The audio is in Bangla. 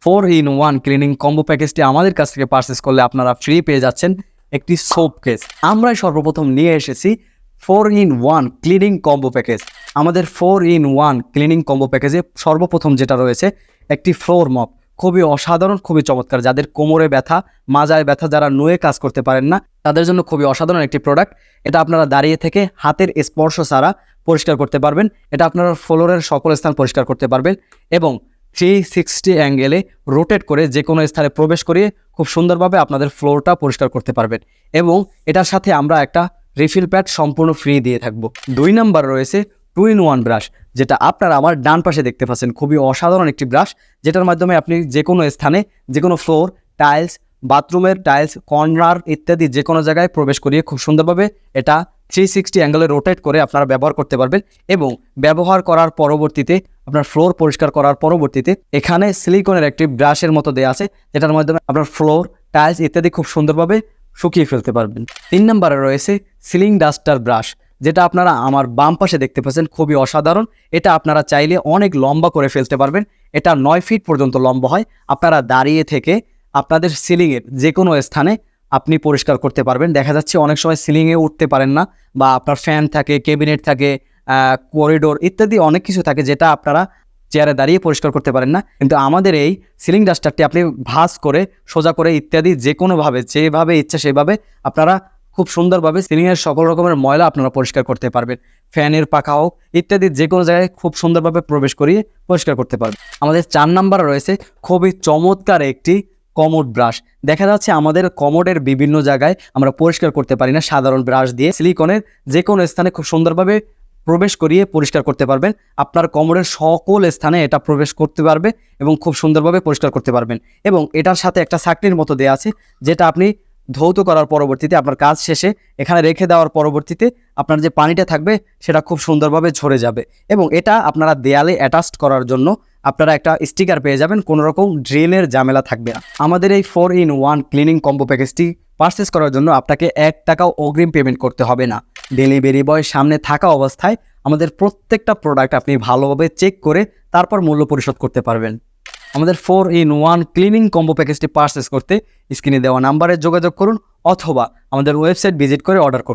4-in-1 ক্লিনিং কম্বো প্যাকেজটি আমাদের কাছ থেকে পারচেস করলে আপনারা ফ্রি পেয়ে যাচ্ছেন একটি সোপ কেস। আমরাই সর্বপ্রথম নিয়ে এসেছি 4-in-1 ক্লিনিং কম্বো প্যাকেজ। আমাদের 4-in-1 ক্লিনিং কম্বো প্যাকেজে সর্বপ্রথম যেটা রয়েছে একটি ফ্লোর মপ, খুবই অসাধারণ, খুবই চমৎকার। যাদের কোমরে ব্যথা, মাজায় ব্যথা, যারা নুয়ে কাজ করতে পারেন না, তাদের জন্য খুবই অসাধারণ একটি প্রোডাক্ট। এটা আপনারা দাঁড়িয়ে থেকে হাতের স্পর্শ ছাড়া পরিষ্কার করতে পারবেন। এটা আপনারা ফ্লোরের সকল স্থান পরিষ্কার করতে পারবেন এবং 360 অ্যাঙ্গেলে রোটেট করে যে কোনো স্থানে প্রবেশ করিয়ে খুব সুন্দরভাবে আপনাদের ফ্লোরটা পরিষ্কার করতে পারবেন। এবং এটার সাথে আমরা একটা রিফিল প্যাড সম্পূর্ণ ফ্রি দিয়ে থাকবো। 2 নাম্বার রয়েছে 2-in-1 ব্রাশ, যেটা আপনারা আমার ডান পাশে দেখতে পাচ্ছেন। খুবই অসাধারণ একটি ব্রাশ, যেটার মাধ্যমে আপনি যে কোনো স্থানে, যে কোনো ফ্লোর, টাইলস, বাথরুমের টাইলস, কর্নার ইত্যাদি যে কোনো জায়গায় প্রবেশ করিয়ে খুব সুন্দরভাবে এটা 360 অ্যাঙ্গেলে রোটেট করে আপনারা ব্যবহার করতে পারবেন। এবং ব্যবহার করার পরবর্তীতে, আপনার ফ্লোর পরিষ্কার করার পরবর্তীতে এখানে সিলিকনের একটি ব্রাশের মতো দেওয়া আছে, যেটার মাধ্যমে আপনার ফ্লোর, টাইলস ইত্যাদি খুব সুন্দরভাবে শুকিয়ে ফেলতে পারবেন। 3 নম্বরে রয়েছে সিলিং ডাস্টার ব্রাশ, যেটা আপনারা আমার বাম পাশে দেখতে পাচ্ছেন। খুবই অসাধারণ। এটা আপনারা চাইলে অনেক লম্বা করে ফেলতে পারবেন। এটা 9 ফিট পর্যন্ত লম্বা হয়। আপনারা দাঁড়িয়ে থেকে আপনাদের সিলিংয়ের যে কোনো স্থানে আপনি পরিষ্কার করতে পারবেন। দেখা যাচ্ছে অনেক সময় সিলিংয়ে উঠতে পারেন না, বা আপনার ফ্যান থাকে, ক্যাবিনেট থাকে, করিডোর ইত্যাদি অনেক কিছু থাকে, যেটা আপনারা চেয়ারে দাঁড়িয়ে পরিষ্কার করতে পারেন না। কিন্তু আমাদের এই সিলিং ডাস্টারটি আপনি ভাঁজ করে, সোজা করে ইত্যাদি যে কোনোভাবে, যেভাবে ইচ্ছা সেভাবে আপনারা খুব সুন্দরভাবে সিলিংয়ের সকল রকমের ময়লা আপনারা পরিষ্কার করতে পারবেন। ফ্যানের পাখা হোক ইত্যাদি যে কোনো জায়গায় খুব সুন্দরভাবে প্রবেশ করিয়ে পরিষ্কার করতে পারবেন। আমাদের 4 নম্বরে রয়েছে খুবই চমৎকার একটি কমোড ব্রাশ। দেখা যাচ্ছে আমাদের কমোডের বিভিন্ন জায়গায় আমরা পরিষ্কার করতে পারি না সাধারণ ব্রাশ দিয়ে। সিলিকনের যে কোনো স্থানে খুব সুন্দরভাবে প্রবেশ করিয়ে পরিষ্কার করতে পারবেন। আপনার কমোডের সকল স্থানে এটা প্রবেশ করতে পারবে এবং খুব সুন্দরভাবে পরিষ্কার করতে পারবেন। এবং এটার সাথে একটা ছাঁকনির মতো দেওয়া আছে, যেটা আপনি ধৌত করার পরবর্তীতে, আপনার কাজ শেষে এখানে রেখে দেওয়ার পরবর্তীতে আপনার যে পানিটা থাকবে সেটা খুব সুন্দরভাবে ঝরে যাবে। এবং এটা আপনারা দেয়ালে অ্যাটাচড করার জন্য আপনারা একটা স্টিকার পেয়ে যাবেন, কোনো রকম ড্রেনের ঝামেলা থাকবে না। আমাদের এই 4-in-1 ক্লিনিং কম্বো প্যাকেজটি পারচেস করার জন্য আপনাকে 1 টাকাও অগ্রিম পেমেন্ট করতে হবে না। ডেলিভারি বয় সামনে থাকা অবস্থায় আমাদের প্রত্যেকটা প্রোডাক্ট আপনি ভালোভাবে চেক করে তারপর মূল্য পরিশোধ করতে পারবেন। আমাদের 4-in-1 ক্লিনিং কম্বো প্যাকেজটি পারচেস করতে স্ক্রিনে দেওয়া নাম্বারে যোগাযোগ করুন, অথবা আমাদের ওয়েবসাইট ভিজিট করে অর্ডার করুন।